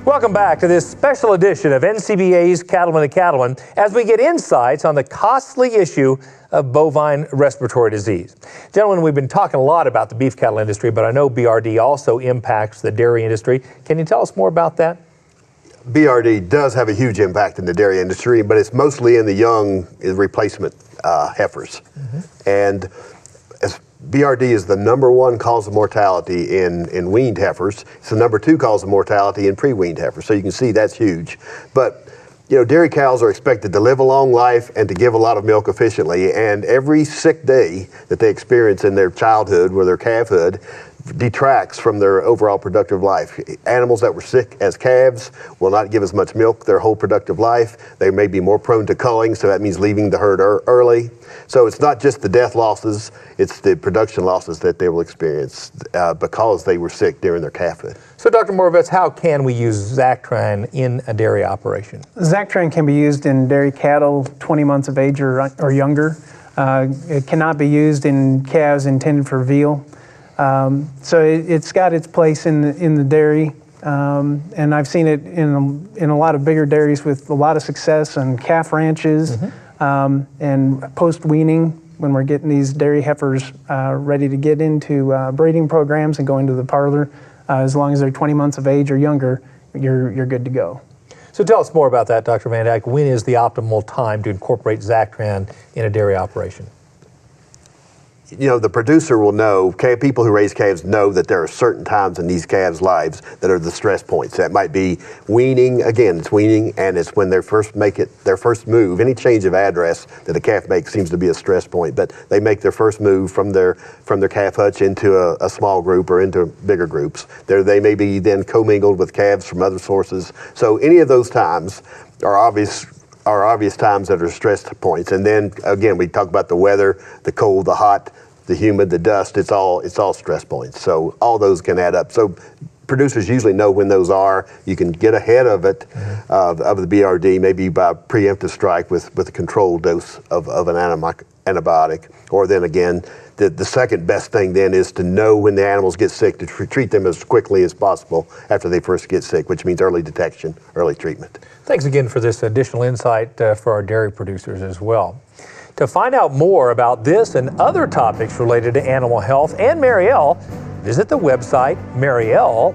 Welcome back to this special edition of NCBA's Cattleman to Cattleman as we get insights on the costly issue of bovine respiratory disease. Gentlemen, we've been talking a lot about the beef cattle industry, but I know BRD also impacts the dairy industry. Can you tell us more about that? BRD does have a huge impact in the dairy industry, but it's mostly in the young replacement heifers. And as BRD is the #1 cause of mortality in weaned heifers. It's the #2 cause of mortality in pre-weaned heifers. So you can see that's huge. But you know, dairy cows are expected to live a long life and to give a lot of milk efficiently. And every sick day that they experience in their childhood or their calfhood detracts from their overall productive life. Animals that were sick as calves will not give as much milk their whole productive life. They may be more prone to culling, so that means leaving the herd early. So it's not just the death losses, it's the production losses that they will experience because they were sick during their calfhood. So Dr. Moravec, how can we use Zactran in a dairy operation? Zactran can be used in dairy cattle 20 months of age or younger. It cannot be used in calves intended for veal. So it's got its place in the dairy, and I've seen it in a lot of bigger dairies with a lot of success on calf ranches and post-weaning when we're getting these dairy heifers ready to get into breeding programs and go into the parlor. As long as they're 20 months of age or younger, you're good to go. So tell us more about that, Dr. Van Dyke. When is the optimal time to incorporate Zactran in a dairy operation? You know, the producer will know, people who raise calves know that there are certain times in these calves' lives that are the stress points. That might be weaning, again, it's weaning, and it's when they first make their first move. Any change of address that a calf makes seems to be a stress point, but they make their first move from their calf hutch into a small group or into bigger groups. They may be then commingled with calves from other sources. So any of those times are obvious times that are stress points. And then again, we talk about the weather, the cold, the hot, the humid, the dust. It's all stress points. So all those can add up. So producers usually know when those are. You can get ahead of it, of the BRD, maybe by preemptive strike with a controlled dose of an antibiotic. Or then again, the second best thing then is to know when the animals get sick, to treat them as quickly as possible after they first get sick, which means early detection, early treatment. Thanks again for this additional insight for our dairy producers as well. To find out more about this and other topics related to animal health and Marielle, visit the website marielle.com.